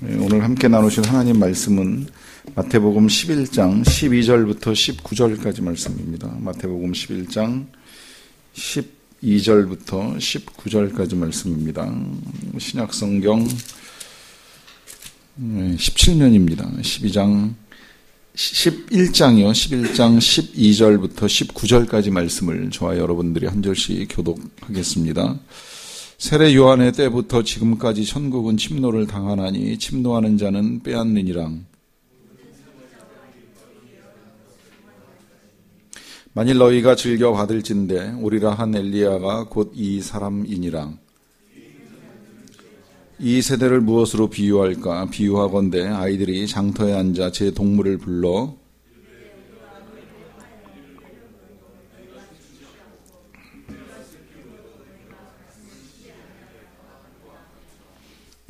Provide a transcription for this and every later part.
오늘 함께 나누실 하나님 말씀은 마태복음 11장 12절부터 19절까지 말씀입니다. 마태복음 11장 12절부터 19절까지 말씀입니다. 신약성경 17년입니다. 11장이요. 11장 12절부터 19절까지 말씀을 저와 여러분들이 한 절씩 교독하겠습니다. 세례 요한의 때부터 지금까지 천국은 침노를 당하나니 침노하는 자는 빼앗느니라. 만일 너희가 즐겨 받을진대 오리라 한 엘리야가 곧 이 사람이니라. 이 세대를 무엇으로 비유할까? 비유하건대 아이들이 장터에 앉아 제 동물을 불러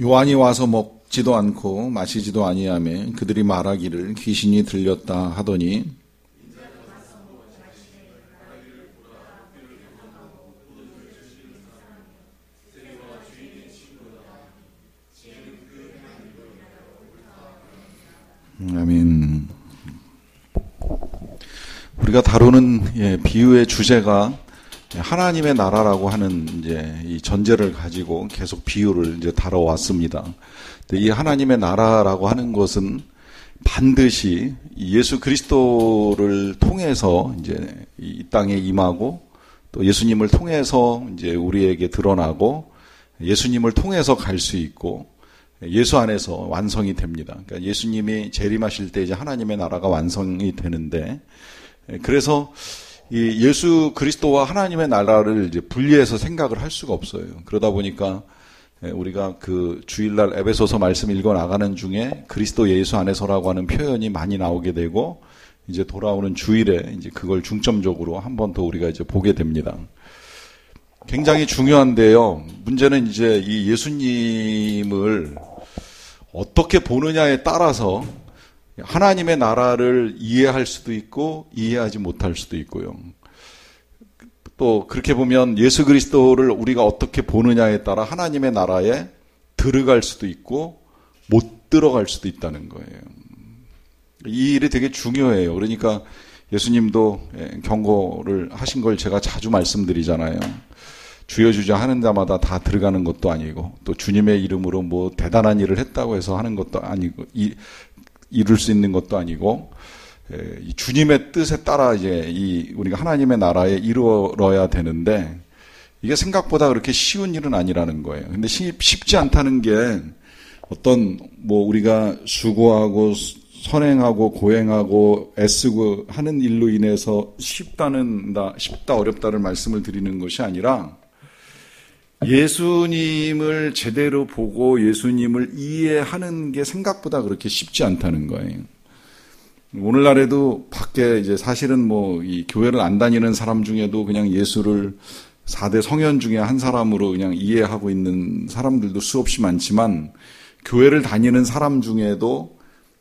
요한이 와서 먹지도 않고 마시지도 아니하며 그들이 말하기를 귀신이 들렸다 하더니 아멘. 우리가 다루는 비유의 주제가 하나님의 나라라고 하는 이제 이 전제를 가지고 계속 비유를 이제 다뤄왔습니다. 이 하나님의 나라라고 하는 것은 반드시 예수 그리스도를 통해서 이제 이 땅에 임하고 또 예수님을 통해서 이제 우리에게 드러나고 예수님을 통해서 갈 수 있고 예수 안에서 완성이 됩니다. 그러니까 예수님이 재림하실 때 이제 하나님의 나라가 완성이 되는데 그래서 이 예수 그리스도와 하나님의 나라를 이제 분리해서 생각을 할 수가 없어요. 그러다 보니까 우리가 그 주일날 에베소서 말씀 읽어 나가는 중에 그리스도 예수 안에서라고 하는 표현이 많이 나오게 되고 이제 돌아오는 주일에 이제 그걸 중점적으로 한 번 더 우리가 이제 보게 됩니다. 굉장히 중요한데요. 문제는 이제 이 예수님을 어떻게 보느냐에 따라서 하나님의 나라를 이해할 수도 있고 이해하지 못할 수도 있고요. 또 그렇게 보면 예수 그리스도를 우리가 어떻게 보느냐에 따라 하나님의 나라에 들어갈 수도 있고 못 들어갈 수도 있다는 거예요. 이 일이 되게 중요해요. 그러니까 예수님도 경고를 하신 걸 제가 자주 말씀드리잖아요. 주여 주여 하는 자마다 다 들어가는 것도 아니고 또 주님의 이름으로 뭐 대단한 일을 했다고 해서 하는 것도 아니고 이룰 수 있는 것도 아니고 주님의 뜻에 따라 이제 우리가 하나님의 나라에 이루어야 되는데 이게 생각보다 그렇게 쉬운 일은 아니라는 거예요. 근데 쉽지 않다는 게 어떤 뭐 우리가 수고하고 선행하고 고행하고 애쓰고 하는 일로 인해서 쉽다 어렵다를 말씀을 드리는 것이 아니라 예수님을 제대로 보고 예수님을 이해하는 게 생각보다 그렇게 쉽지 않다는 거예요. 오늘날에도 밖에 이제 사실은 뭐 이 교회를 안 다니는 사람 중에도 그냥 예수를 4대 성현 중에 한 사람으로 그냥 이해하고 있는 사람들도 수없이 많지만 교회를 다니는 사람 중에도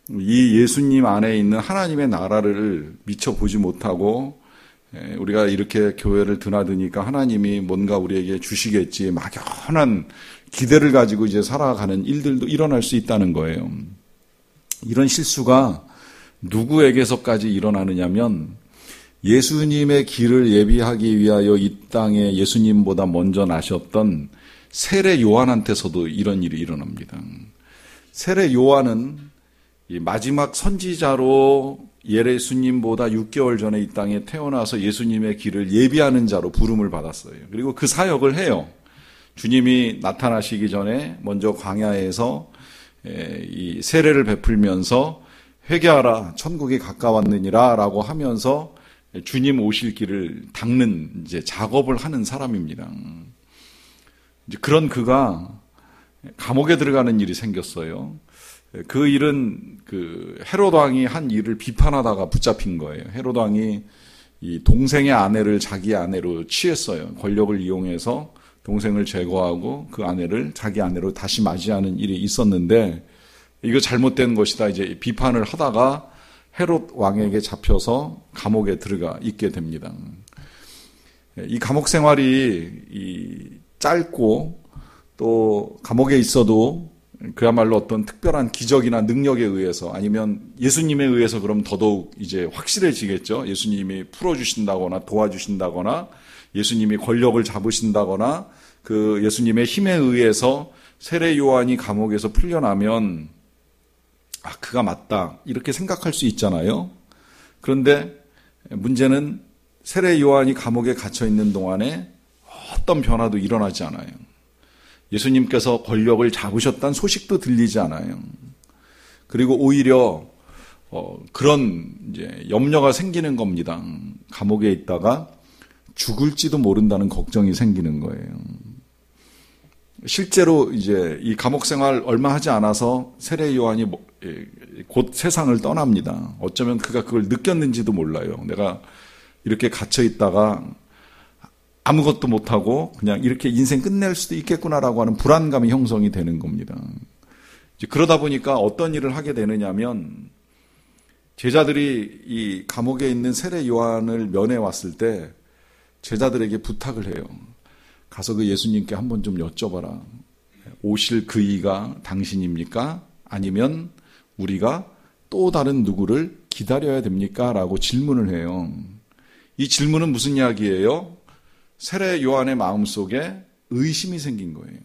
이 예수님 안에 있는 하나님의 나라를 미처 보지 못하고 우리가 이렇게 교회를 드나드니까 하나님이 뭔가 우리에게 주시겠지 막연한 기대를 가지고 이제 살아가는 일들도 일어날 수 있다는 거예요. 이런 실수가 누구에게서까지 일어나느냐면 예수님의 길을 예비하기 위하여 이 땅에 예수님보다 먼저 나셨던 세례 요한한테서도 이런 일이 일어납니다. 세례 요한은 이 마지막 선지자로 예수님보다 6개월 전에 이 땅에 태어나서 예수님의 길을 예비하는 자로 부름을 받았어요. 그리고 그 사역을 해요. 주님이 나타나시기 전에 먼저 광야에서 이 세례를 베풀면서 회개하라 천국이 가까웠느니라 라고 하면서 주님 오실 길을 닦는 이제 작업을 하는 사람입니다. 이제 그런 그가 감옥에 들어가는 일이 생겼어요. 그 일은 그 헤롯 왕이 한 일을 비판하다가 붙잡힌 거예요. 헤롯 왕이 이 동생의 아내를 자기 아내로 취했어요. 권력을 이용해서 동생을 제거하고 그 아내를 자기 아내로 다시 맞이하는 일이 있었는데 이거 잘못된 것이다 이제 비판을 하다가 헤롯 왕에게 잡혀서 감옥에 들어가 있게 됩니다. 이 감옥 생활이 짧고 또 감옥에 있어도 그야말로 어떤 특별한 기적이나 능력에 의해서 아니면 예수님에 의해서 그럼 더더욱 이제 확실해지겠죠. 예수님이 풀어주신다거나 도와주신다거나 예수님이 권력을 잡으신다거나 그 예수님의 힘에 의해서 세례 요한이 감옥에서 풀려나면 그가 맞다 이렇게 생각할 수 있잖아요. 그런데 문제는 세례 요한이 감옥에 갇혀 있는 동안에 어떤 변화도 일어나지 않아요. 예수님께서 권력을 잡으셨다는 소식도 들리지 않아요. 그리고 오히려 그런 이제 염려가 생기는 겁니다. 감옥에 있다가 죽을지도 모른다는 걱정이 생기는 거예요. 실제로 이제 이 감옥 생활 얼마 하지 않아서 세례 요한이 곧 세상을 떠납니다. 어쩌면 그가 그걸 느꼈는지도 몰라요. 내가 이렇게 갇혀 있다가 아무것도 못하고 그냥 이렇게 인생 끝낼 수도 있겠구나라고 하는 불안감이 형성이 되는 겁니다. 이제 그러다 보니까 어떤 일을 하게 되느냐면 제자들이 이 감옥에 있는 세례 요한을 면회 왔을 때 제자들에게 부탁을 해요. 가서 그 예수님께 한번 좀 여쭤봐라. 오실 그 이가 당신입니까? 아니면 우리가 또 다른 누구를 기다려야 됩니까? 라고 질문을 해요. 이 질문은 무슨 이야기예요? 세례 요한의 마음속에 의심이 생긴 거예요.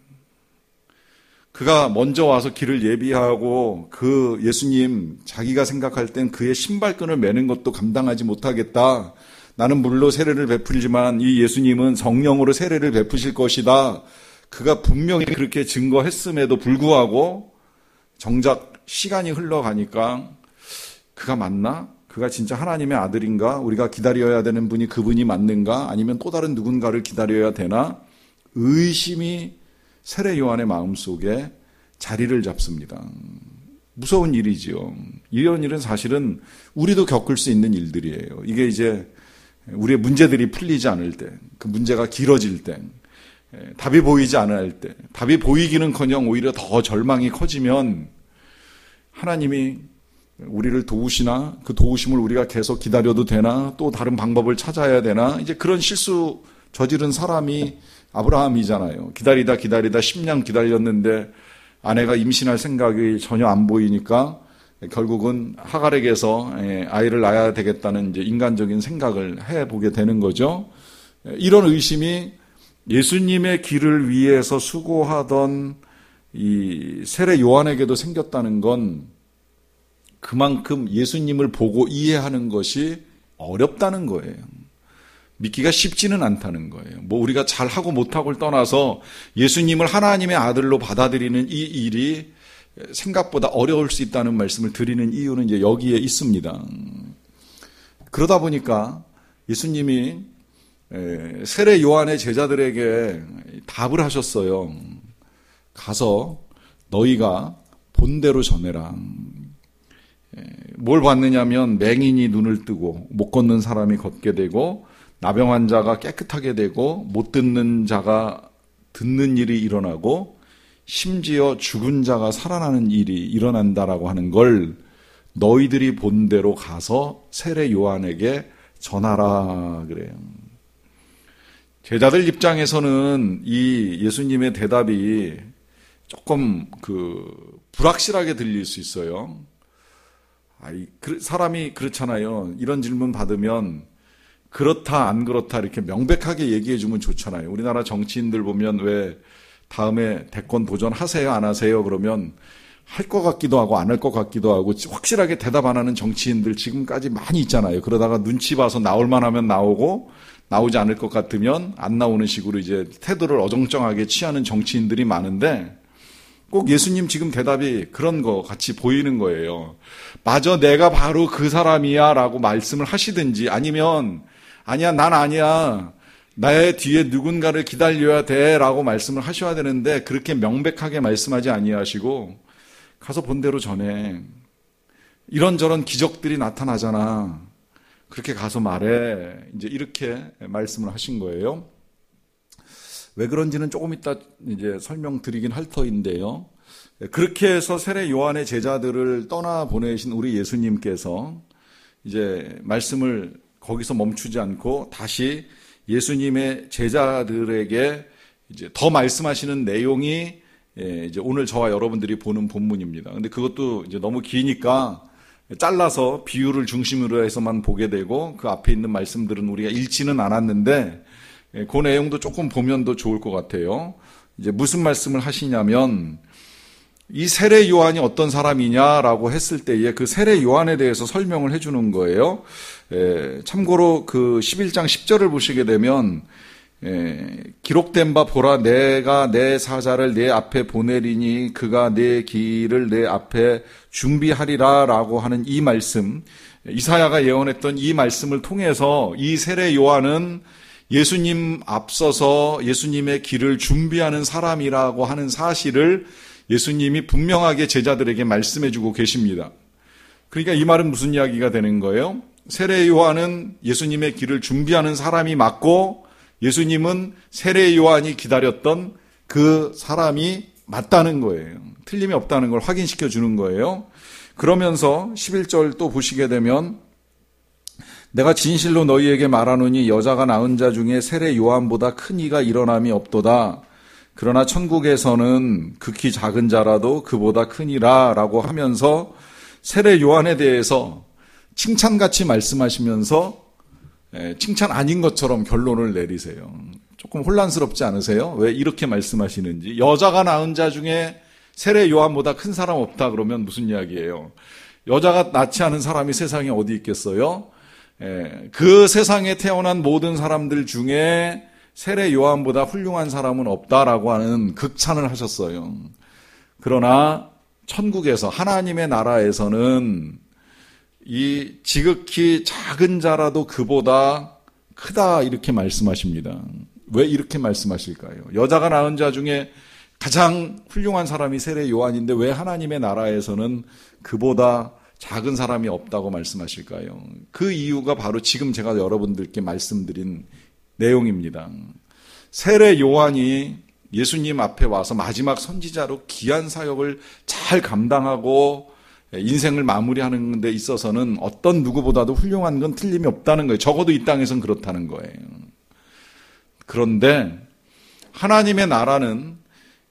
그가 먼저 와서 길을 예비하고 그 예수님 자기가 생각할 땐 그의 신발끈을 매는 것도 감당하지 못하겠다. 나는 물로 세례를 베풀지만 이 예수님은 성령으로 세례를 베푸실 것이다. 그가 분명히 그렇게 증거했음에도 불구하고 정작 시간이 흘러가니까 그가 맞나? 그가 진짜 하나님의 아들인가? 우리가 기다려야 되는 분이 그분이 맞는가? 아니면 또 다른 누군가를 기다려야 되나? 의심이 세례 요한의 마음속에 자리를 잡습니다. 무서운 일이지요. 이런 일은 사실은 우리도 겪을 수 있는 일들이에요. 이게 이제 우리의 문제들이 풀리지 않을 때, 그 문제가 길어질 때, 답이 보이지 않을 때, 답이 보이기는커녕 오히려 더 절망이 커지면 하나님이 우리를 도우시나 그 도우심을 우리가 계속 기다려도 되나 또 다른 방법을 찾아야 되나 이제 그런 실수 저지른 사람이 아브라함이잖아요. 기다리다 10년 기다렸는데 아내가 임신할 생각이 전혀 안 보이니까 결국은 하갈에게서 아이를 낳아야 되겠다는 이제 인간적인 생각을 해보게 되는 거죠. 이런 의심이 예수님의 길을 위해서 수고하던 이 세례 요한에게도 생겼다는 건 그만큼 예수님을 보고 이해하는 것이 어렵다는 거예요. 믿기가 쉽지는 않다는 거예요. 뭐 우리가 잘하고 못하고를 떠나서 예수님을 하나님의 아들로 받아들이는 이 일이 생각보다 어려울 수 있다는 말씀을 드리는 이유는 이제 여기에 있습니다. 그러다 보니까 예수님이 세례 요한의 제자들에게 답을 하셨어요. 가서 너희가 본대로 전해라. 뭘 봤느냐면 맹인이 눈을 뜨고 못 걷는 사람이 걷게 되고 나병 환자가 깨끗하게 되고 못 듣는 자가 듣는 일이 일어나고 심지어 죽은 자가 살아나는 일이 일어난다라고 하는 걸 너희들이 본 대로 가서 세례 요한에게 전하라 그래요. 제자들 입장에서는 이 예수님의 대답이 조금 불확실하게 들릴 수 있어요. 사람이 그렇잖아요. 이런 질문 받으면 그렇다 안 그렇다 이렇게 명백하게 얘기해 주면 좋잖아요. 우리나라 정치인들 보면 왜 다음에 대권 도전하세요 안 하세요 그러면 할 것 같기도 하고 안 할 것 같기도 하고 확실하게 대답 안 하는 정치인들 지금까지 많이 있잖아요. 그러다가 눈치 봐서 나올 만하면 나오고 나오지 않을 것 같으면 안 나오는 식으로 이제 태도를 어정쩡하게 취하는 정치인들이 많은데 꼭 예수님 지금 대답이 그런 거 같이 보이는 거예요. 맞아, 내가 바로 그 사람이야 라고 말씀을 하시든지 아니면 아니야, 난 아니야. 나의 뒤에 누군가를 기다려야 돼 라고 말씀을 하셔야 되는데 그렇게 명백하게 말씀하지 아니하시고 가서 본 대로 전해. 이런저런 기적들이 나타나잖아. 그렇게 가서 말해. 이제 이렇게 말씀을 하신 거예요. 왜 그런지는 조금 이따 이제 설명드리긴 할 터인데요. 그렇게 해서 세례 요한의 제자들을 떠나 보내신 우리 예수님께서 이제 말씀을 거기서 멈추지 않고 다시 예수님의 제자들에게 이제 더 말씀하시는 내용이 이제 오늘 저와 여러분들이 보는 본문입니다. 근데 그것도 이제 너무 기니까 잘라서 비유를 중심으로 해서만 보게 되고 그 앞에 있는 말씀들은 우리가 읽지는 않았는데 그 내용도 조금 보면 더 좋을 것 같아요. 이제 무슨 말씀을 하시냐면 이 세례 요한이 어떤 사람이냐라고 했을 때에 그 세례 요한에 대해서 설명을 해주는 거예요. 참고로 그 11장 10절을 보시게 되면 기록된 바 보라 내가 내 사자를 내 앞에 보내리니 그가 내 길을 내 앞에 준비하리라 라고 하는 이 말씀, 이사야가 예언했던 이 말씀을 통해서 이 세례 요한은 예수님 앞서서 예수님의 길을 준비하는 사람이라고 하는 사실을 예수님이 분명하게 제자들에게 말씀해 주고 계십니다. 그러니까 이 말은 무슨 이야기가 되는 거예요? 세례 요한은 예수님의 길을 준비하는 사람이 맞고 예수님은 세례 요한이 기다렸던 그 사람이 맞다는 거예요. 틀림이 없다는 걸 확인시켜 주는 거예요. 그러면서 11절 또 보시게 되면 내가 진실로 너희에게 말하노니 여자가 낳은 자 중에 세례 요한보다 큰 이가 일어남이 없도다. 그러나 천국에서는 극히 작은 자라도 그보다 크니라 라고 하면서 세례 요한에 대해서 칭찬같이 말씀하시면서 칭찬 아닌 것처럼 결론을 내리세요. 조금 혼란스럽지 않으세요? 왜 이렇게 말씀하시는지. 여자가 낳은 자 중에 세례 요한보다 큰 사람 없다 그러면 무슨 이야기예요? 여자가 낳지 않은 사람이 세상에 어디 있겠어요? 그 세상에 태어난 모든 사람들 중에 세례 요한보다 훌륭한 사람은 없다라고 하는 극찬을 하셨어요. 그러나 천국에서 하나님의 나라에서는 이 지극히 작은 자라도 그보다 크다 이렇게 말씀하십니다. 왜 이렇게 말씀하실까요? 여자가 낳은 자 중에 가장 훌륭한 사람이 세례 요한인데 왜 하나님의 나라에서는 그보다 작은 사람이 없다고 말씀하실까요? 그 이유가 바로 지금 제가 여러분들께 말씀드린 내용입니다. 세례 요한이 예수님 앞에 와서 마지막 선지자로 귀한 사역을 잘 감당하고 인생을 마무리하는 데 있어서는 어떤 누구보다도 훌륭한 건 틀림이 없다는 거예요. 적어도 이 땅에선 그렇다는 거예요. 그런데 하나님의 나라는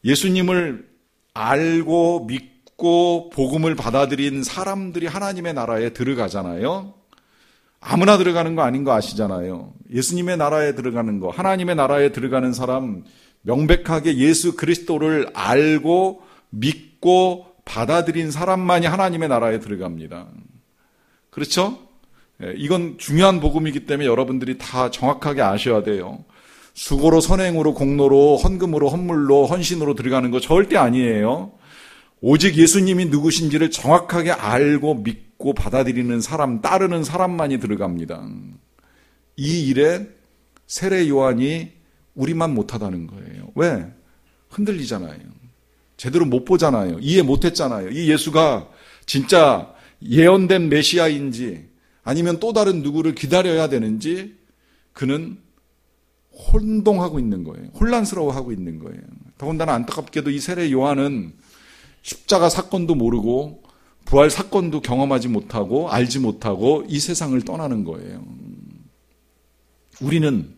예수님을 알고 믿고 복음을 받아들인 사람들이 하나님의 나라에 들어가잖아요. 아무나 들어가는 거 아닌 거 아시잖아요. 예수님의 나라에 들어가는 거, 하나님의 나라에 들어가는 사람, 명백하게 예수 그리스도를 알고 믿고 받아들인 사람만이 하나님의 나라에 들어갑니다. 그렇죠? 이건 중요한 복음이기 때문에 여러분들이 다 정확하게 아셔야 돼요. 수고로 선행으로 공로로 헌금으로 헌물로 헌신으로 들어가는 거 절대 아니에요. 오직 예수님이 누구신지를 정확하게 알고 믿고 받아들이는 사람, 따르는 사람만이 들어갑니다. 이 일에 세례 요한이 우리만 못하다는 거예요. 왜? 흔들리잖아요. 제대로 못 보잖아요. 이해 못했잖아요. 이 예수가 진짜 예언된 메시아인지 아니면 또 다른 누구를 기다려야 되는지 그는 혼동하고 있는 거예요. 혼란스러워하고 있는 거예요. 더군다나 안타깝게도 이 세례 요한은 십자가 사건도 모르고 부활 사건도 경험하지 못하고 알지 못하고 이 세상을 떠나는 거예요. 우리는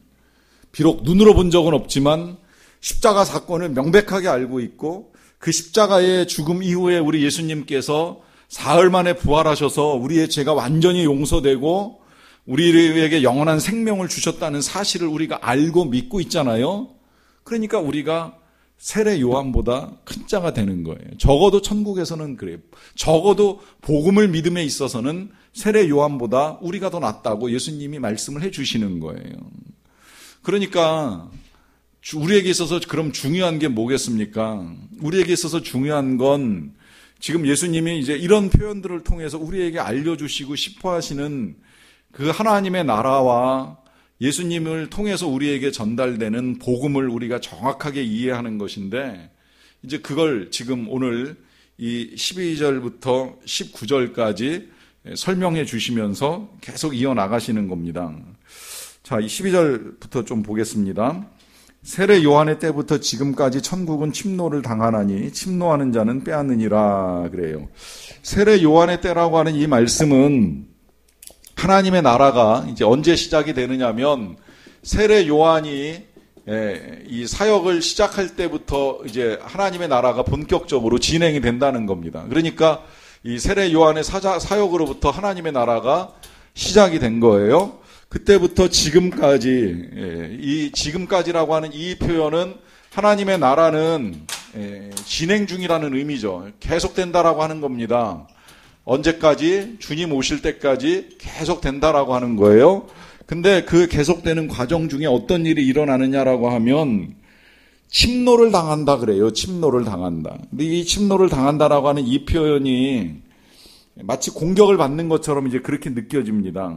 비록 눈으로 본 적은 없지만 십자가 사건을 명백하게 알고 있고 그 십자가의 죽음 이후에 우리 예수님께서 사흘 만에 부활하셔서 우리의 죄가 완전히 용서되고 우리에게 영원한 생명을 주셨다는 사실을 우리가 알고 믿고 있잖아요. 그러니까 우리가 세례 요한보다 큰 자가 되는 거예요. 적어도 천국에서는 그래요. 적어도 복음을 믿음에 있어서는 세례 요한보다 우리가 더 낫다고 예수님이 말씀을 해주시는 거예요. 그러니까 우리에게 있어서 그럼 중요한 게 뭐겠습니까? 우리에게 있어서 중요한 건 지금 예수님이 이제 이런 표현들을 통해서 우리에게 알려주시고 싶어 하시는 그 하나님의 나라와 예수님을 통해서 우리에게 전달되는 복음을 우리가 정확하게 이해하는 것인데 이제 그걸 지금 오늘 이 12절부터 19절까지 설명해 주시면서 계속 이어나가시는 겁니다. 자, 이 12절부터 좀 보겠습니다. 세례 요한의 때부터 지금까지 천국은 침노를 당하나니 침노하는 자는 빼앗느니라 그래요. 세례 요한의 때라고 하는 이 말씀은 하나님의 나라가 이제 언제 시작이 되느냐면 세례 요한이 이 사역을 시작할 때부터 이제 하나님의 나라가 본격적으로 진행이 된다는 겁니다. 그러니까 이 세례 요한의 사역으로부터 하나님의 나라가 시작이 된 거예요. 그때부터 지금까지, 이 지금까지라고 하는 이 표현은 하나님의 나라는 진행 중이라는 의미죠. 계속된다라고 하는 겁니다. 언제까지? 주님 오실 때까지 계속된다라고 하는 거예요. 근데 그 계속되는 과정 중에 어떤 일이 일어나느냐라고 하면 침노를 당한다 그래요. 침노를 당한다. 근데 이 침노를 당한다라고 하는 이 표현이 마치 공격을 받는 것처럼 이제 그렇게 느껴집니다.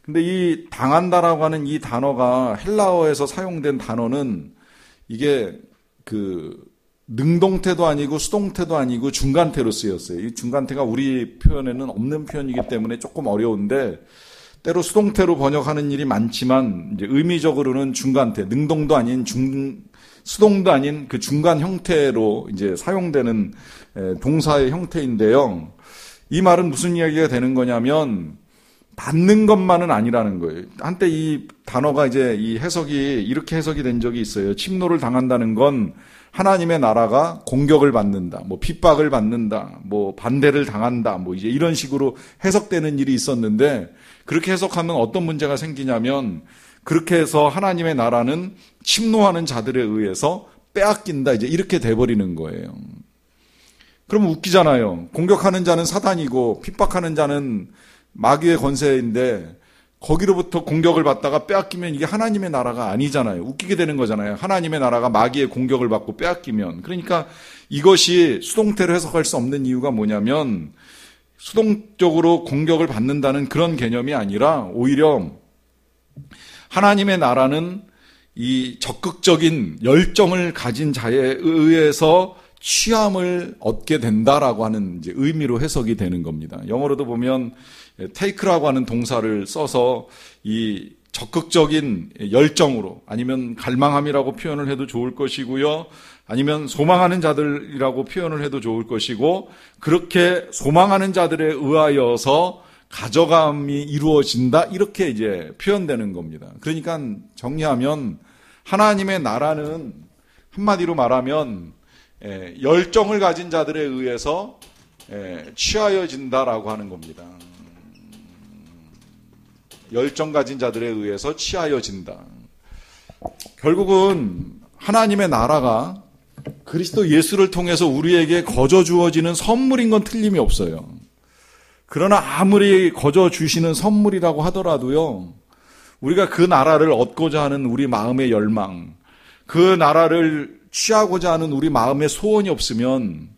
근데 이 당한다라고 하는 이 단어가 헬라어에서 사용된 단어는 이게 능동태도 아니고 수동태도 아니고 중간태로 쓰였어요. 이 중간태가 우리 표현에는 없는 표현이기 때문에 조금 어려운데 때로 수동태로 번역하는 일이 많지만 이제 의미적으로는 중간태, 능동도 아닌 수동도 아닌 그 중간 형태로 이제 사용되는 동사의 형태인데요. 이 말은 무슨 이야기가 되는 거냐면 받는 것만은 아니라는 거예요. 한때 이 단어가 이제 이 해석이 이렇게 해석이 된 적이 있어요. 침노를 당한다는 건 하나님의 나라가 공격을 받는다, 뭐 핍박을 받는다, 뭐 반대를 당한다, 뭐 이제 이런 식으로 해석되는 일이 있었는데 그렇게 해석하면 어떤 문제가 생기냐면 그렇게 해서 하나님의 나라는 침노하는 자들에 의해서 빼앗긴다, 이제 이렇게 돼버리는 거예요. 그러면 웃기잖아요. 공격하는 자는 사단이고 핍박하는 자는 마귀의 권세인데 거기로부터 공격을 받다가 빼앗기면 이게 하나님의 나라가 아니잖아요. 웃기게 되는 거잖아요. 하나님의 나라가 마귀의 공격을 받고 빼앗기면. 그러니까 이것이 수동태로 해석할 수 없는 이유가 뭐냐면 수동적으로 공격을 받는다는 그런 개념이 아니라 오히려 하나님의 나라는 이 적극적인 열정을 가진 자에 의해서 취함을 얻게 된다라고 하는 이제 의미로 해석이 되는 겁니다. 영어로도 보면 take라고 하는 동사를 써서 이 적극적인 열정으로 아니면 갈망함이라고 표현을 해도 좋을 것이고요. 아니면 소망하는 자들이라고 표현을 해도 좋을 것이고 그렇게 소망하는 자들에 의하여서 가져감이 이루어진다 이렇게 이제 표현되는 겁니다. 그러니까 정리하면 하나님의 나라는 한마디로 말하면 열정을 가진 자들에 의해서 취하여진다라고 하는 겁니다. 열정 가진 자들에 의해서 취하여진다. 결국은 하나님의 나라가 그리스도 예수를 통해서 우리에게 거저 주어지는 선물인 건 틀림이 없어요. 그러나 아무리 거저 주시는 선물이라고 하더라도요, 우리가 그 나라를 얻고자 하는 우리 마음의 열망, 그 나라를 취하고자 하는 우리 마음의 소원이 없으면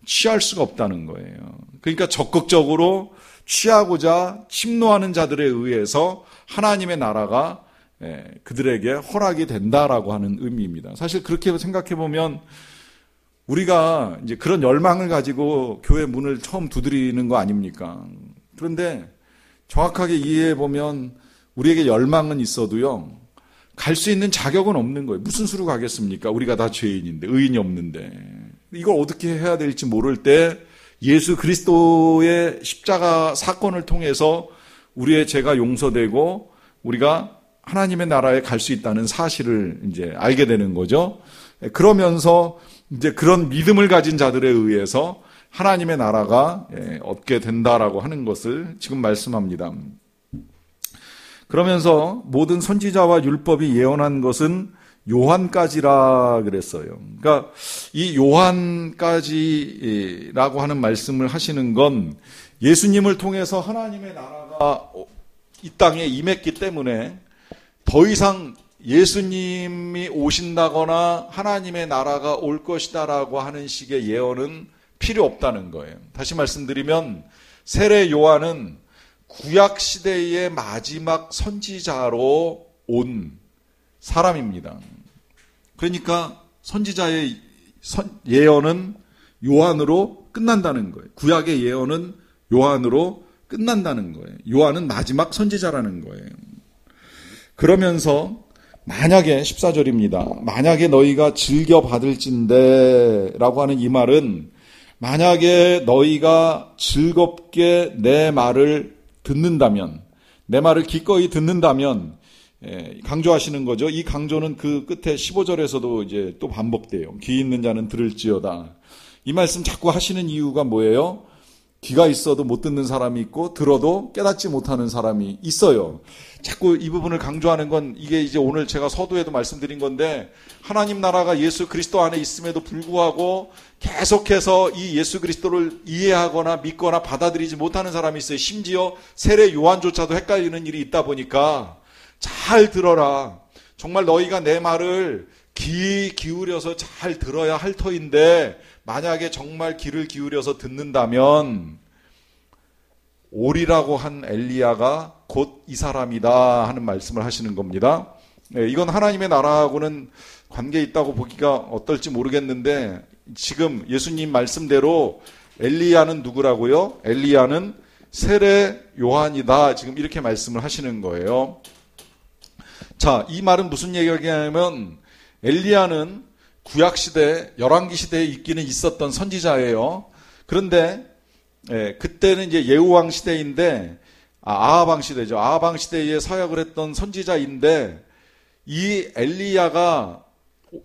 취할 수가 없다는 거예요. 그러니까 적극적으로 취하고자 침노하는 자들에 의해서 하나님의 나라가 그들에게 허락이 된다라고 하는 의미입니다. 사실 그렇게 생각해 보면 우리가 이제 그런 열망을 가지고 교회 문을 처음 두드리는 거 아닙니까? 그런데 정확하게 이해해 보면 우리에게 열망은 있어도요, 갈 수 있는 자격은 없는 거예요. 무슨 수로 가겠습니까? 우리가 다 죄인인데, 의인이 없는데. 이걸 어떻게 해야 될지 모를 때 예수 그리스도의 십자가 사건을 통해서 우리의 죄가 용서되고 우리가 하나님의 나라에 갈 수 있다는 사실을 이제 알게 되는 거죠. 그러면서 이제 그런 믿음을 가진 자들에 의해서 하나님의 나라가 얻게 된다라고 하는 것을 지금 말씀합니다. 그러면서 모든 선지자와 율법이 예언한 것은 요한까지라 그랬어요. 그러니까 이 요한까지라고 하는 말씀을 하시는 건 예수님을 통해서 하나님의 나라가 이 땅에 임했기 때문에 더 이상 예수님이 오신다거나 하나님의 나라가 올 것이다라고 하는 식의 예언은 필요 없다는 거예요. 다시 말씀드리면 세례 요한은 구약 시대의 마지막 선지자로 온 사람입니다. 그러니까 선지자의 예언은 요한으로 끝난다는 거예요. 구약의 예언은 요한으로 끝난다는 거예요. 요한은 마지막 선지자라는 거예요. 그러면서 만약에 14절입니다. 만약에 너희가 즐겨 받을진대 라고 하는 이 말은 만약에 너희가 즐겁게 내 말을 듣는다면, 내 말을 기꺼이 듣는다면 강조하시는 거죠. 이 강조는 그 끝에 15절에서도 이제 또 반복돼요. 귀 있는 자는 들을지어다. 이 말씀 자꾸 하시는 이유가 뭐예요? 귀가 있어도 못 듣는 사람이 있고 들어도 깨닫지 못하는 사람이 있어요. 자꾸 이 부분을 강조하는 건 이게 이제 오늘 제가 서두에도 말씀드린 건데, 하나님 나라가 예수 그리스도 안에 있음에도 불구하고 계속해서 이 예수 그리스도를 이해하거나 믿거나 받아들이지 못하는 사람이 있어요. 심지어 세례 요한조차도 헷갈리는 일이 있다 보니까 잘 들어라. 정말 너희가 내 말을 귀 기울여서 잘 들어야 할 터인데, 만약에 정말 귀를 기울여서 듣는다면 오리라고 한 엘리야가 곧 이 사람이다 하는 말씀을 하시는 겁니다. 이건 하나님의 나라하고는 관계 있다고 보기가 어떨지 모르겠는데, 지금 예수님 말씀대로 엘리야는 누구라고요? 엘리야는 세례 요한이다. 지금 이렇게 말씀을 하시는 거예요. 자, 이 말은 무슨 얘기냐면, 엘리야는 구약시대, 열왕기시대에 있기는 있었던 선지자예요. 그런데 그때는 이제 예후왕 시대인데, 아하방 시대죠. 아하방 시대에 사역을 했던 선지자인데, 이 엘리야가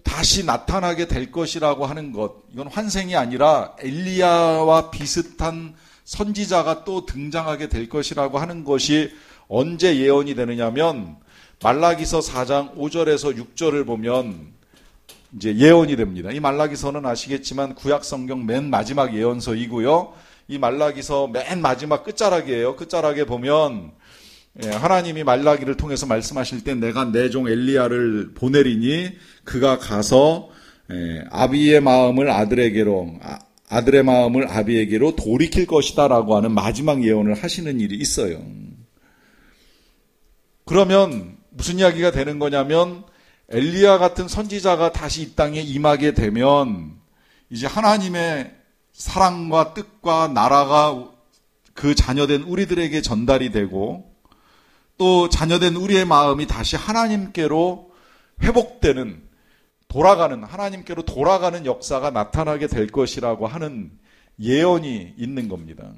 다시 나타나게 될 것이라고 하는 것, 이건 환생이 아니라 엘리야와 비슷한 선지자가 또 등장하게 될 것이라고 하는 것이 언제 예언이 되느냐면, 말라기서 4장 5절에서 6절을 보면 이제 예언이 됩니다. 이 말라기서는 아시겠지만 구약 성경 맨 마지막 예언서이고요. 이 말라기서 맨 마지막 끝자락이에요. 끝자락에 보면 하나님이 말라기를 통해서 말씀하실 때, 내가 내 종 엘리야를 보내리니 그가 가서 아비의 마음을 아들에게로, 아들의 마음을 아비에게로 돌이킬 것이다 라고 하는 마지막 예언을 하시는 일이 있어요. 그러면 무슨 이야기가 되는 거냐면, 엘리야 같은 선지자가 다시 이 땅에 임하게 되면 이제 하나님의 사랑과 뜻과 나라가 그 자녀된 우리들에게 전달이 되고, 또 자녀된 우리의 마음이 다시 하나님께로 회복되는, 돌아가는, 하나님께로 돌아가는 역사가 나타나게 될 것이라고 하는 예언이 있는 겁니다.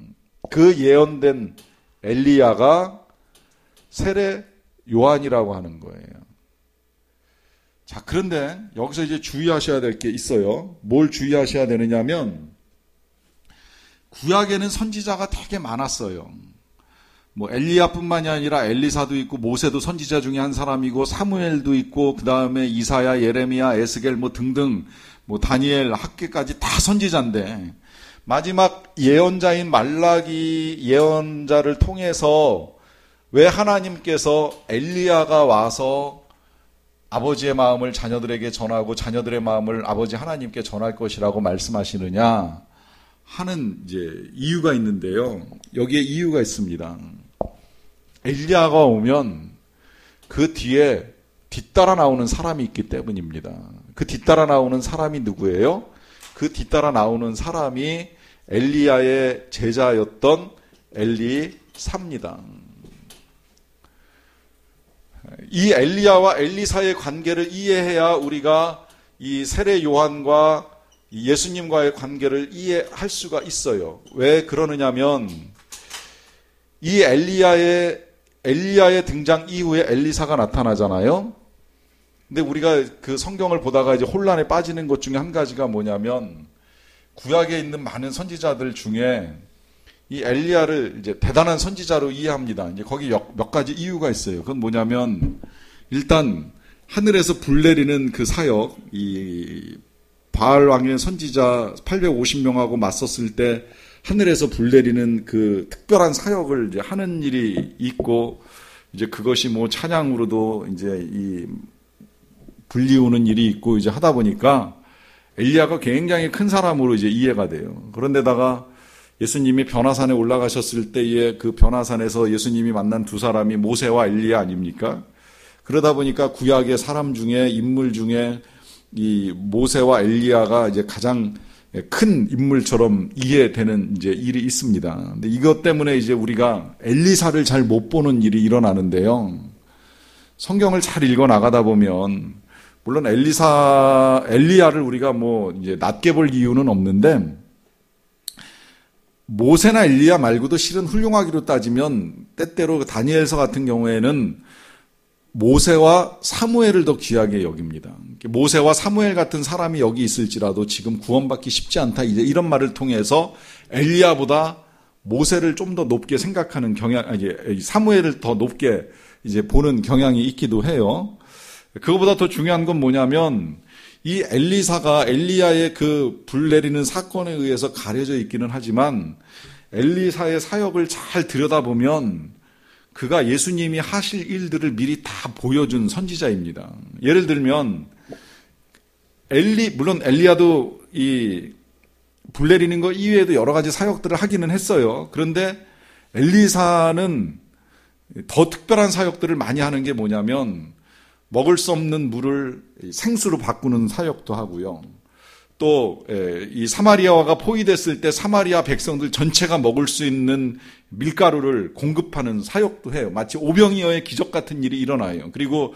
그 예언된 엘리야가 세례 요한이라고 하는 거예요. 자, 그런데 여기서 이제 주의하셔야 될 게 있어요. 뭘 주의하셔야 되느냐면, 구약에는 선지자가 되게 많았어요. 뭐 엘리야뿐만이 아니라 엘리사도 있고, 모세도 선지자 중에 한 사람이고, 사무엘도 있고, 그 다음에 이사야, 예레미야, 에스겔 뭐 등등, 뭐 다니엘, 학계까지 다 선지자인데, 마지막 예언자인 말라기 예언자를 통해서 왜 하나님께서 엘리야가 와서 아버지의 마음을 자녀들에게 전하고 자녀들의 마음을 아버지 하나님께 전할 것이라고 말씀하시느냐 하는 이제 이유가 있는데요. 여기에 이유가 있습니다. 엘리야가 오면 그 뒤에 뒤따라 나오는 사람이 있기 때문입니다. 그 뒤따라 나오는 사람이 누구예요? 그 뒤따라 나오는 사람이 엘리야의 제자였던 엘리사입니다. 이 엘리야와 엘리사의 관계를 이해해야 우리가 이 세례 요한과 예수님과의 관계를 이해할 수가 있어요. 왜 그러느냐면, 이 엘리야의 등장 이후에 엘리사가 나타나잖아요. 근데 우리가 그 성경을 보다가 이제 혼란에 빠지는 것 중에 한 가지가 뭐냐면, 구약에 있는 많은 선지자들 중에 이 엘리야를 이제 대단한 선지자로 이해합니다. 이제 거기 몇 가지 이유가 있어요. 그건 뭐냐면, 일단 하늘에서 불 내리는 그 사역, 이 바알 왕의 선지자 850명하고 맞섰을 때 하늘에서 불 내리는 그 특별한 사역을 이제 하는 일이 있고, 이제 그것이 뭐 찬양으로도 이제 이 불리우는 일이 있고 이제 하다 보니까 엘리야가 굉장히 큰 사람으로 이제 이해가 돼요. 그런데다가 예수님이 변화산에 올라가셨을 때에 그 변화산에서 예수님이 만난 두 사람이 모세와 엘리야 아닙니까? 그러다 보니까 구약의 사람 중에, 인물 중에 이 모세와 엘리야가 이제 가장 큰 인물처럼 이해되는 이제 일이 있습니다. 근데 이것 때문에 이제 우리가 엘리사를 잘 못 보는 일이 일어나는데요. 성경을 잘 읽어 나가다 보면, 물론 엘리야를 우리가 뭐 이제 낮게 볼 이유는 없는데, 모세나 엘리야 말고도 실은 훌륭하기로 따지면 때때로 다니엘서 같은 경우에는 모세와 사무엘을 더 귀하게 여깁니다. 모세와 사무엘 같은 사람이 여기 있을지라도 지금 구원받기 쉽지 않다. 이제 이런 말을 통해서 엘리야보다 모세를 좀 더 높게 생각하는 사무엘을 더 높게 이제 보는 경향이 있기도 해요. 그거보다 더 중요한 건 뭐냐면 이 엘리사가 엘리야의 그 불 내리는 사건에 의해서 가려져 있기는 하지만 엘리사의 사역을 잘 들여다보면 그가 예수님이 하실 일들을 미리 다 보여준 선지자입니다. 예를 들면 물론 엘리야도 이 불 내리는 거 이외에도 여러 가지 사역들을 하기는 했어요. 그런데 엘리사는 더 특별한 사역들을 많이 하는 게 뭐냐면 먹을 수 없는 물을 생수로 바꾸는 사역도 하고요. 또 이 사마리아화가 포위됐을 때 사마리아 백성들 전체가 먹을 수 있는 밀가루를 공급하는 사역도 해요. 마치 오병이어의 기적 같은 일이 일어나요. 그리고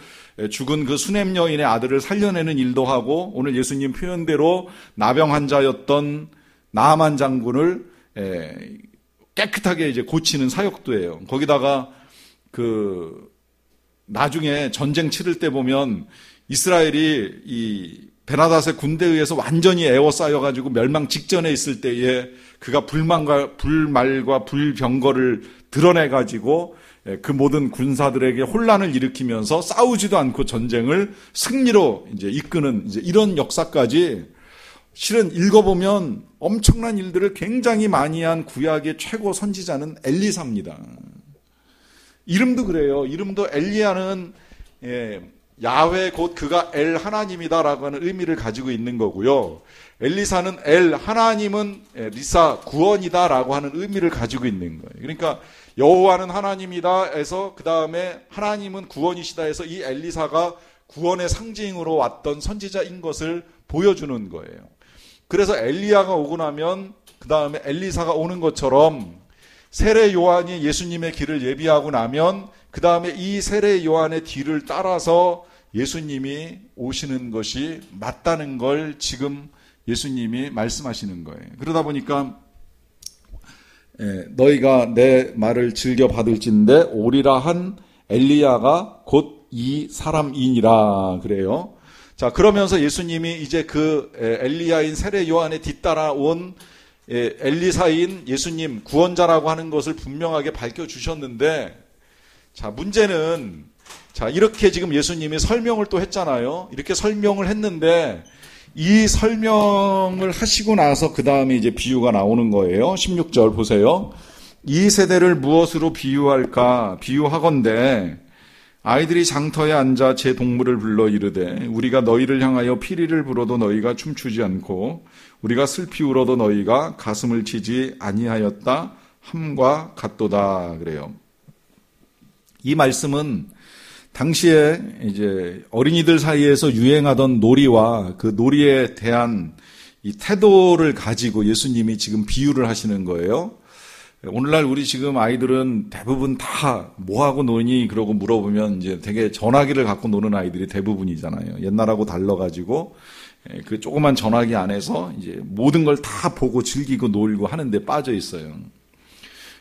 죽은 그 수냄 여인의 아들을 살려내는 일도 하고 오늘 예수님 표현대로 나병 환자였던 나아만 장군을 깨끗하게 이제 고치는 사역도 해요. 거기다가 그 나중에 전쟁 치를 때 보면 이스라엘이 이 베나닷의 군대에 의해서 완전히 에워싸여가지고 멸망 직전에 있을 때에 그가 불말과 불병거를 드러내가지고 그 모든 군사들에게 혼란을 일으키면서 싸우지도 않고 전쟁을 승리로 이제 이끄는 이제 이런 역사까지 실은 읽어보면 엄청난 일들을 굉장히 많이 한 구약의 최고 선지자는 엘리사입니다. 이름도 그래요. 이름도 엘리야는 야훼 곧 그가 엘 하나님이다라고 하는 의미를 가지고 있는 거고요. 엘리사는 엘 하나님은 리사 구원이다라고 하는 의미를 가지고 있는 거예요. 그러니까 여호와는 하나님이다 해서 그 다음에 하나님은 구원이시다 해서 이 엘리사가 구원의 상징으로 왔던 선지자인 것을 보여주는 거예요. 그래서 엘리야가 오고 나면 그 다음에 엘리사가 오는 것처럼 세례 요한이 예수님의 길을 예비하고 나면 그 다음에 이 세례 요한의 뒤를 따라서 예수님이 오시는 것이 맞다는 걸 지금 예수님이 말씀하시는 거예요. 그러다 보니까 너희가 내 말을 즐겨 받을진대 오리라 한 엘리야가 곧 이 사람이니라 그래요. 자, 그러면서 예수님이 이제 그 엘리야인 세례 요한에 뒤따라 온 엘리사인 예수님 구원자라고 하는 것을 분명하게 밝혀주셨는데, 자, 문제는, 자, 이렇게 지금 예수님이 설명을 또 했잖아요. 이렇게 설명을 했는데, 이 설명을 하시고 나서 그 다음에 이제 비유가 나오는 거예요. 16절 보세요. 이 세대를 무엇으로 비유할까? 비유하건대 아이들이 장터에 앉아 제 동물을 불러 이르되 우리가 너희를 향하여 피리를 불어도 너희가 춤추지 않고 우리가 슬피 울어도 너희가 가슴을 치지 아니하였다 함과 같도다 그래요. 이 말씀은 당시에 이제 어린이들 사이에서 유행하던 놀이와 그 놀이에 대한 이 태도를 가지고 예수님이 지금 비유를 하시는 거예요. 오늘날 우리 지금 아이들은 대부분 다 뭐하고 노니? 그러고 물어보면 이제 되게 전화기를 갖고 노는 아이들이 대부분이잖아요. 옛날하고 달라가지고 그 조그만 전화기 안에서 이제 모든 걸 다 보고 즐기고 놀고 하는데 빠져 있어요.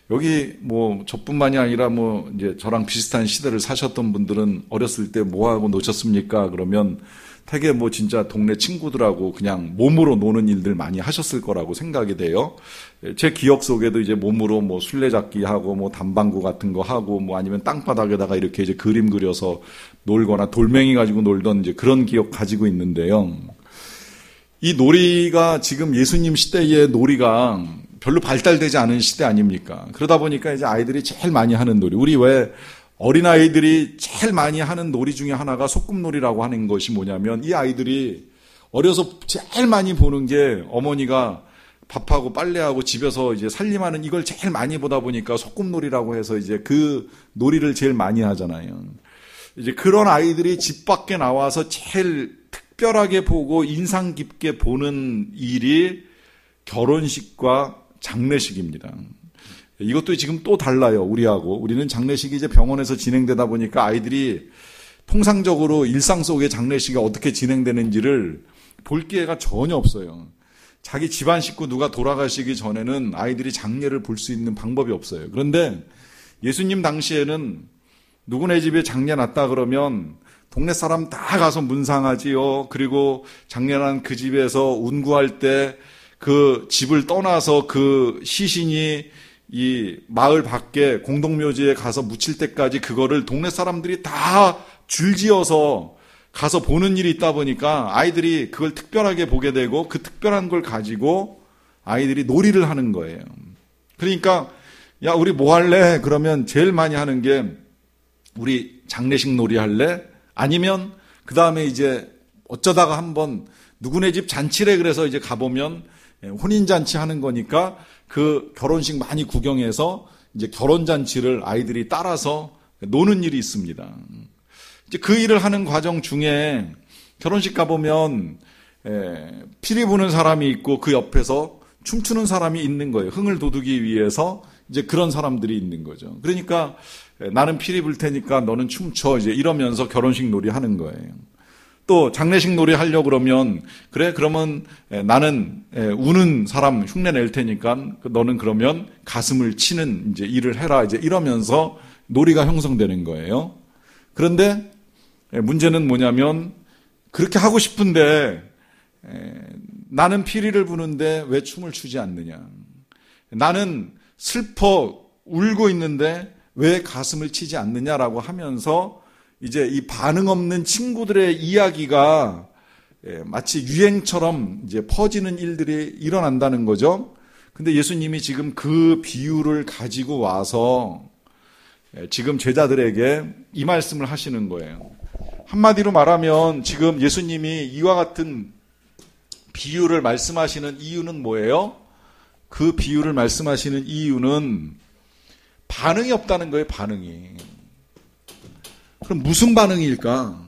여기 뭐 저뿐만이 아니라 뭐 이제 저랑 비슷한 시대를 사셨던 분들은 어렸을 때 뭐하고 노셨습니까? 그러면 되게 뭐 진짜 동네 친구들하고 그냥 몸으로 노는 일들 많이 하셨을 거라고 생각이 돼요. 제 기억 속에도 이제 몸으로 뭐 술래잡기 하고 뭐 담방구 같은 거 하고 뭐 아니면 땅바닥에다가 이렇게 이제 그림 그려서 놀거나 돌멩이 가지고 놀던 이제 그런 기억 가지고 있는데요. 이 놀이가 지금 예수님 시대의 놀이가 별로 발달되지 않은 시대 아닙니까? 그러다 보니까 이제 아이들이 제일 많이 하는 놀이. 우리 왜 어린아이들이 제일 많이 하는 놀이 중에 하나가 소꿉놀이라고 하는 것이 뭐냐면 이 아이들이 어려서 제일 많이 보는 게 어머니가 밥하고 빨래하고 집에서 이제 살림하는 이걸 제일 많이 보다 보니까 소꿉놀이라고 해서 이제 그 놀이를 제일 많이 하잖아요. 이제 그런 아이들이 집 밖에 나와서 제일 특별하게 보고 인상 깊게 보는 일이 결혼식과 장례식입니다. 이것도 지금 또 달라요, 우리하고. 우리는 장례식이 이제 병원에서 진행되다 보니까 아이들이 통상적으로 일상 속의 장례식이 어떻게 진행되는지를 볼 기회가 전혀 없어요. 자기 집안 식구 누가 돌아가시기 전에는 아이들이 장례를 볼 수 있는 방법이 없어요. 그런데 예수님 당시에는 누구네 집에 장례 났다 그러면 동네 사람 다 가서 문상하지요. 그리고 장례난 그 집에서 운구할 때 그 집을 떠나서 그 시신이 이 마을 밖에 공동묘지에 가서 묻힐 때까지 그거를 동네 사람들이 다 줄지어서 가서 보는 일이 있다 보니까 아이들이 그걸 특별하게 보게 되고 그 특별한 걸 가지고 아이들이 놀이를 하는 거예요. 그러니까 야 우리 뭐 할래? 그러면 제일 많이 하는 게 우리 장례식 놀이 할래? 아니면 그 다음에 이제 어쩌다가 한번 누구네 집 잔치래 그래서 이제 가보면 혼인잔치 하는 거니까 그 결혼식 많이 구경해서 이제 결혼잔치를 아이들이 따라서 노는 일이 있습니다. 이제 그 일을 하는 과정 중에 결혼식 가보면 피리 부는 사람이 있고 그 옆에서 춤추는 사람이 있는 거예요. 흥을 돋우기 위해서 이제 그런 사람들이 있는 거죠. 그러니까 나는 피리 불 테니까 너는 춤춰 이제 이러면서 결혼식 놀이 하는 거예요. 또 장례식 놀이 하려고 그러면 그래 그러면 나는 우는 사람 흉내 낼 테니까 너는 그러면 가슴을 치는 이제 일을 해라 이제 이러면서 놀이가 형성되는 거예요. 그런데 문제는 뭐냐면 그렇게 하고 싶은데 나는 피리를 부는데 왜 춤을 추지 않느냐. 나는 슬퍼 울고 있는데 왜 가슴을 치지 않느냐라고 하면서 이제 이 반응 없는 친구들의 이야기가 마치 유행처럼 이제 퍼지는 일들이 일어난다는 거죠. 근데 예수님이 지금 그 비유를 가지고 와서 지금 제자들에게 이 말씀을 하시는 거예요. 한마디로 말하면 지금 예수님이 이와 같은 비유를 말씀하시는 이유는 뭐예요? 그 비유를 말씀하시는 이유는 반응이 없다는 거예요, 반응이. 그럼 무슨 반응일까?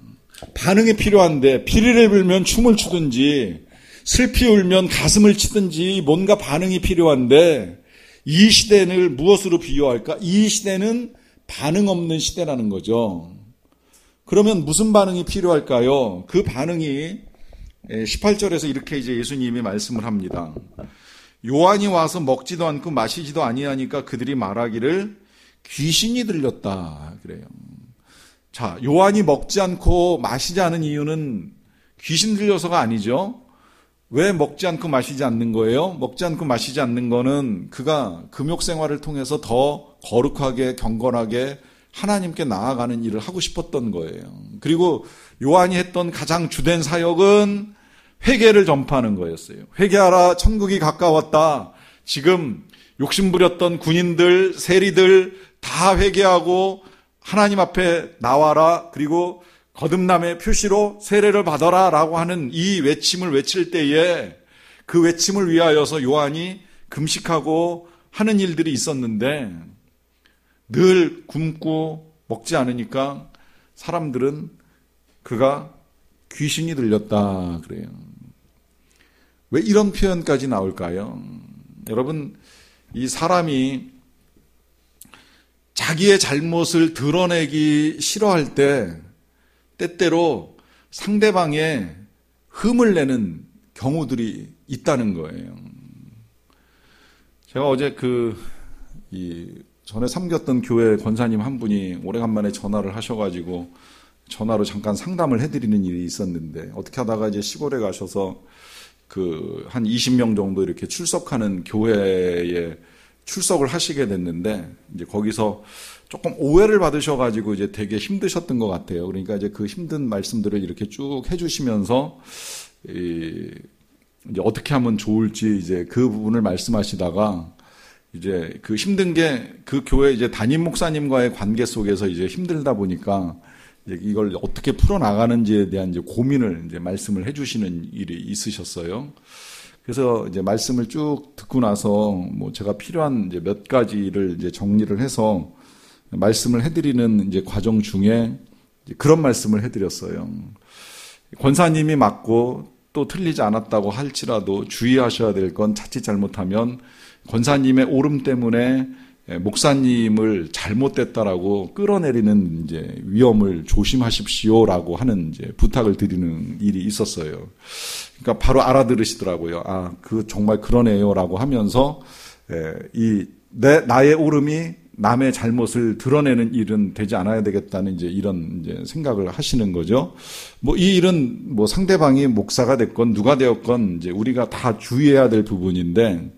반응이 필요한데 피리를 불면 춤을 추든지 슬피 울면 가슴을 치든지 뭔가 반응이 필요한데 이 시대를 무엇으로 비유할까? 이 시대는 반응 없는 시대라는 거죠. 그러면 무슨 반응이 필요할까요? 그 반응이 18절에서 이렇게 이제 예수님이 말씀을 합니다. 요한이 와서 먹지도 않고 마시지도 아니하니까 그들이 말하기를 귀신이 들렸다 그래요. 자, 요한이 먹지 않고 마시지 않은 이유는 귀신 들려서가 아니죠. 왜 먹지 않고 마시지 않는 거예요? 먹지 않고 마시지 않는 거는 그가 금욕 생활을 통해서 더 거룩하게 경건하게 하나님께 나아가는 일을 하고 싶었던 거예요. 그리고 요한이 했던 가장 주된 사역은 회개를 전파하는 거였어요. 회개하라, 천국이 가까웠다. 지금 욕심부렸던 군인들, 세리들 다 회개하고 하나님 앞에 나와라. 그리고 거듭남의 표시로 세례를 받아라 라고 하는 이 외침을 외칠 때에 그 외침을 위하여서 요한이 금식하고 하는 일들이 있었는데 늘 굶고 먹지 않으니까 사람들은 그가 귀신이 들렸다 그래요. 왜 이런 표현까지 나올까요? 여러분, 이 사람이 자기의 잘못을 드러내기 싫어할 때 때때로 상대방의 흠을 내는 경우들이 있다는 거예요. 제가 어제 전에 섬겼던 교회 권사님 한 분이 오래간만에 전화를 하셔가지고 전화로 잠깐 상담을 해드리는 일이 있었는데 어떻게 하다가 이제 시골에 가셔서 한 20명 정도 이렇게 출석하는 교회에 출석을 하시게 됐는데 이제 거기서 조금 오해를 받으셔가지고 이제 되게 힘드셨던 것 같아요. 그러니까 이제 그 힘든 말씀들을 이렇게 쭉 해주시면서 이제 어떻게 하면 좋을지 이제 그 부분을 말씀하시다가 이제 그 힘든 게 그 교회 이제 담임 목사님과의 관계 속에서 이제 힘들다 보니까 이제 이걸 어떻게 풀어나가는지에 대한 이제 고민을 이제 말씀을 해주시는 일이 있으셨어요. 그래서 이제 말씀을 쭉 듣고 나서 뭐 제가 필요한 이제 몇 가지를 이제 정리를 해서 말씀을 해드리는 이제 과정 중에 이제 그런 말씀을 해드렸어요. 권사님이 맞고 또 틀리지 않았다고 할지라도 주의하셔야 될 건 자칫 잘못하면 권사님의 옳음 때문에 목사님을 잘못됐다라고 끌어내리는 이제 위험을 조심하십시오라고 하는 이제 부탁을 드리는 일이 있었어요. 그러니까 바로 알아들으시더라고요. 아, 정말 그러네요라고 하면서 나의 옳음이 남의 잘못을 드러내는 일은 되지 않아야 되겠다는 이제 이런 이제 생각을 하시는 거죠. 이 일은 상대방이 목사가 됐건 누가 되었건 이제 우리가 다 주의해야 될 부분인데,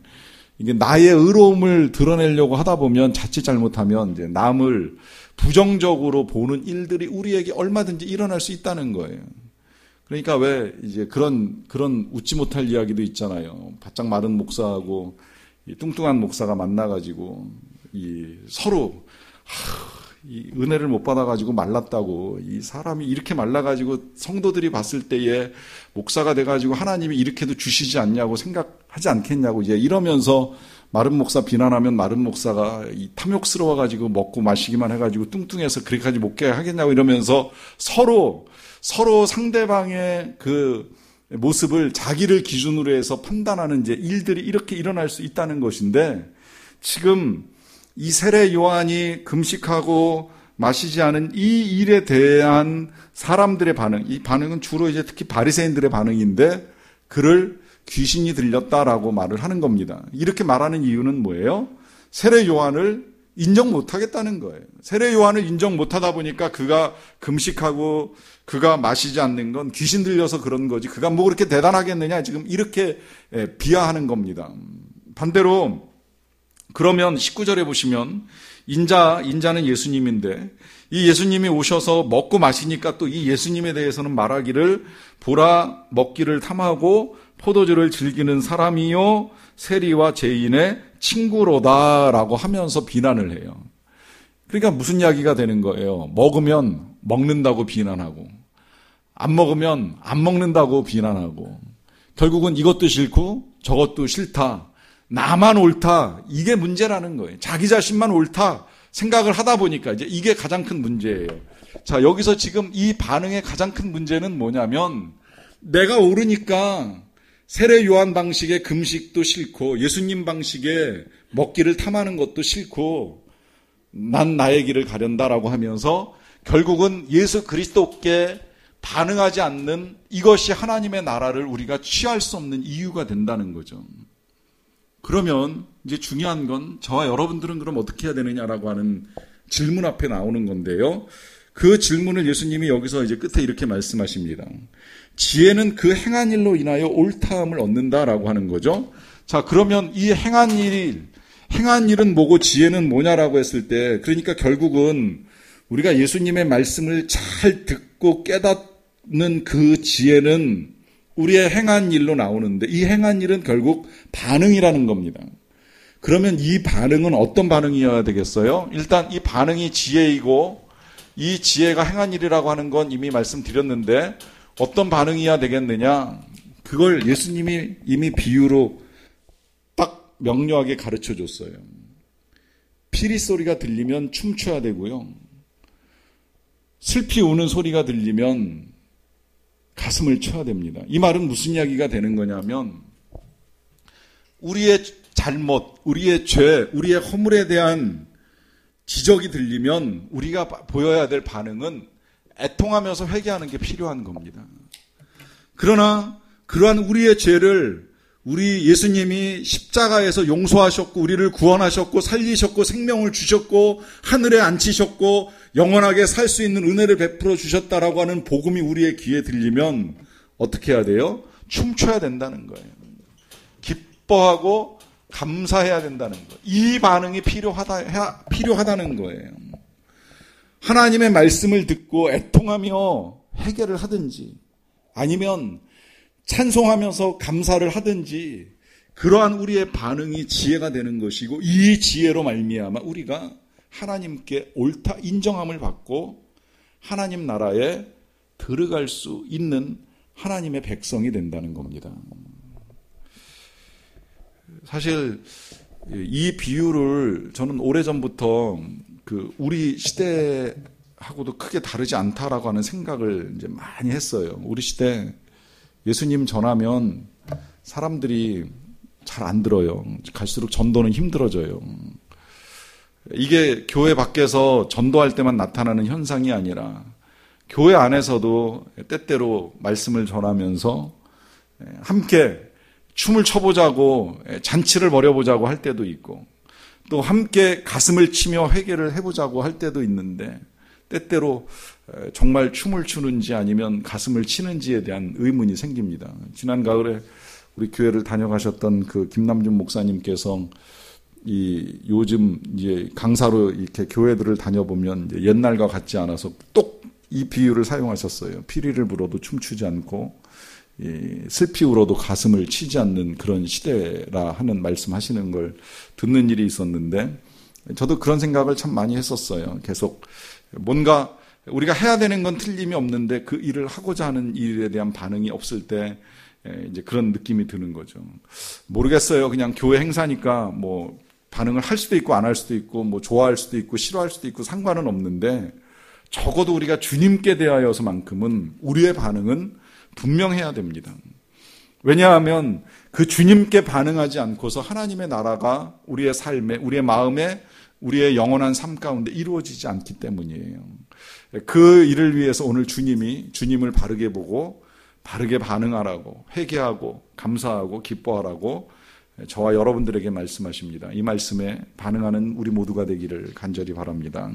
이게 나의 의로움을 드러내려고 하다 보면 자칫 잘못하면 이제 남을 부정적으로 보는 일들이 우리에게 얼마든지 일어날 수 있다는 거예요. 그러니까 왜 이제 그런 웃지 못할 이야기도 있잖아요. 바짝 마른 목사하고 이 뚱뚱한 목사가 만나가지고 서로 이 은혜를 못 받아가지고 말랐다고, 이 사람이 이렇게 말라가지고 성도들이 봤을 때에 목사가 돼가지고 하나님이 이렇게도 주시지 않냐고 생각하지 않겠냐고 이제 이러면서 마른 목사 비난하면 마른 목사가 탐욕스러워가지고 먹고 마시기만 해가지고 뚱뚱해서 그렇게까지 못 하겠냐고 이러면서 서로 상대방의 그 모습을 자기를 기준으로 해서 판단하는 이제 일들이 이렇게 일어날 수 있다는 것인데, 지금 이 세례 요한이 금식하고 마시지 않은 이 일에 대한 사람들의 반응, 이 반응은 주로 이제 특히 바리새인들의 반응인데, 그를 귀신이 들렸다라고 말을 하는 겁니다. 이렇게 말하는 이유는 뭐예요? 세례 요한을 인정 못하겠다는 거예요. 세례 요한을 인정 못하다 보니까 그가 금식하고 그가 마시지 않는 건 귀신 들려서 그런 거지, 그가 뭐 그렇게 대단하겠느냐, 지금 이렇게 비하하는 겁니다. 반대로 그러면 19절에 보시면 인자는 예수님인데, 이 예수님이 오셔서 먹고 마시니까 또 이 예수님에 대해서는 말하기를 보라 먹기를 탐하고 포도주를 즐기는 사람이요 세리와 죄인의 친구로다라고 하면서 비난을 해요. 그러니까 무슨 이야기가 되는 거예요? 먹으면 먹는다고 비난하고, 안 먹으면 안 먹는다고 비난하고, 결국은 이것도 싫고 저것도 싫다, 나만 옳다, 이게 문제라는 거예요. 자기 자신만 옳다 생각을 하다 보니까 이제 이게 가장 큰 문제예요. 자, 여기서 지금 이 반응의 가장 큰 문제는 뭐냐면, 내가 옳으니까 세례 요한 방식의 금식도 싫고 예수님 방식의 먹기를 탐하는 것도 싫고 난 나의 길을 가련다라고 하면서 결국은 예수 그리스도께 반응하지 않는, 이것이 하나님의 나라를 우리가 취할 수 없는 이유가 된다는 거죠. 그러면 이제 중요한 건 저와 여러분들은 그럼 어떻게 해야 되느냐라고 하는 질문 앞에 나오는 건데요. 그 질문을 예수님이 여기서 이제 끝에 이렇게 말씀하십니다. 지혜는 그 행한 일로 인하여 옳다함을 얻는다라고 하는 거죠. 자, 그러면 이 행한 일은 뭐고 지혜는 뭐냐라고 했을 때, 그러니까 결국은 우리가 예수님의 말씀을 잘 듣고 깨닫는 그 지혜는 우리의 행한 일로 나오는데, 이 행한 일은 결국 반응이라는 겁니다. 그러면 이 반응은 어떤 반응이어야 되겠어요? 일단 이 반응이 지혜이고, 이 지혜가 행한 일이라고 하는 건 이미 말씀드렸는데, 어떤 반응이어야 되겠느냐? 그걸 예수님이 이미 비유로 딱 명료하게 가르쳐 줬어요. 피리 소리가 들리면 춤춰야 되고요, 슬피 우는 소리가 들리면 가슴을 쳐야 됩니다. 이 말은 무슨 이야기가 되는 거냐면, 우리의 잘못, 우리의 죄, 우리의 허물에 대한 지적이 들리면 우리가 보여야 될 반응은 애통하면서 회개하는 게 필요한 겁니다. 그러나 그러한 우리의 죄를 우리 예수님이 십자가에서 용서하셨고 우리를 구원하셨고 살리셨고 생명을 주셨고 하늘에 앉히셨고 영원하게 살 수 있는 은혜를 베풀어 주셨다라고 하는 복음이 우리의 귀에 들리면 어떻게 해야 돼요? 춤춰야 된다는 거예요. 기뻐하고 감사해야 된다는 거예요. 이 반응이 필요하다는 거예요. 하나님의 말씀을 듣고 애통하며 회개를 하든지 아니면 찬송하면서 감사를 하든지, 그러한 우리의 반응이 지혜가 되는 것이고, 이 지혜로 말미암아 우리가 하나님께 옳다 인정함을 받고 하나님 나라에 들어갈 수 있는 하나님의 백성이 된다는 겁니다. 사실 이 비유를 저는 오래전부터 우리 시대하고도 크게 다르지 않다라고 하는 생각을 이제 많이 했어요. 우리 시대 예수님 전하면 사람들이 잘 안 들어요. 갈수록 전도는 힘들어져요. 이게 교회 밖에서 전도할 때만 나타나는 현상이 아니라 교회 안에서도 때때로 말씀을 전하면서 함께 춤을 춰보자고 잔치를 벌여보자고 할 때도 있고, 또 함께 가슴을 치며 회개를 해보자고 할 때도 있는데 때때로 정말 춤을 추는지 아니면 가슴을 치는지에 대한 의문이 생깁니다. 지난 가을에 우리 교회를 다녀가셨던 그 김남준 목사님께서 요즘 이제 강사로 이렇게 교회들을 다녀보면 이제 옛날과 같지 않아서 똑 이 비유를 사용하셨어요. 피리를 불어도 춤추지 않고 슬피 울어도 가슴을 치지 않는 그런 시대라 하는 말씀하시는 걸 듣는 일이 있었는데 저도 그런 생각을 참 많이 했었어요. 계속 뭔가 우리가 해야 되는 건 틀림이 없는데 그 일을 하고자 하는 일에 대한 반응이 없을 때 이제 그런 느낌이 드는 거죠. 모르겠어요. 그냥 교회 행사니까 뭐 반응을 할 수도 있고 안 할 수도 있고 뭐 좋아할 수도 있고 싫어할 수도 있고 상관은 없는데 적어도 우리가 주님께 대하여서만큼은 우리의 반응은 분명해야 됩니다. 왜냐하면 그 주님께 반응하지 않고서 하나님의 나라가 우리의 삶에, 우리의 마음에, 우리의 영원한 삶 가운데 이루어지지 않기 때문이에요. 그 일을 위해서 오늘 주님을 바르게 보고 바르게 반응하라고, 회개하고 감사하고 기뻐하라고 저와 여러분들에게 말씀하십니다. 이 말씀에 반응하는 우리 모두가 되기를 간절히 바랍니다.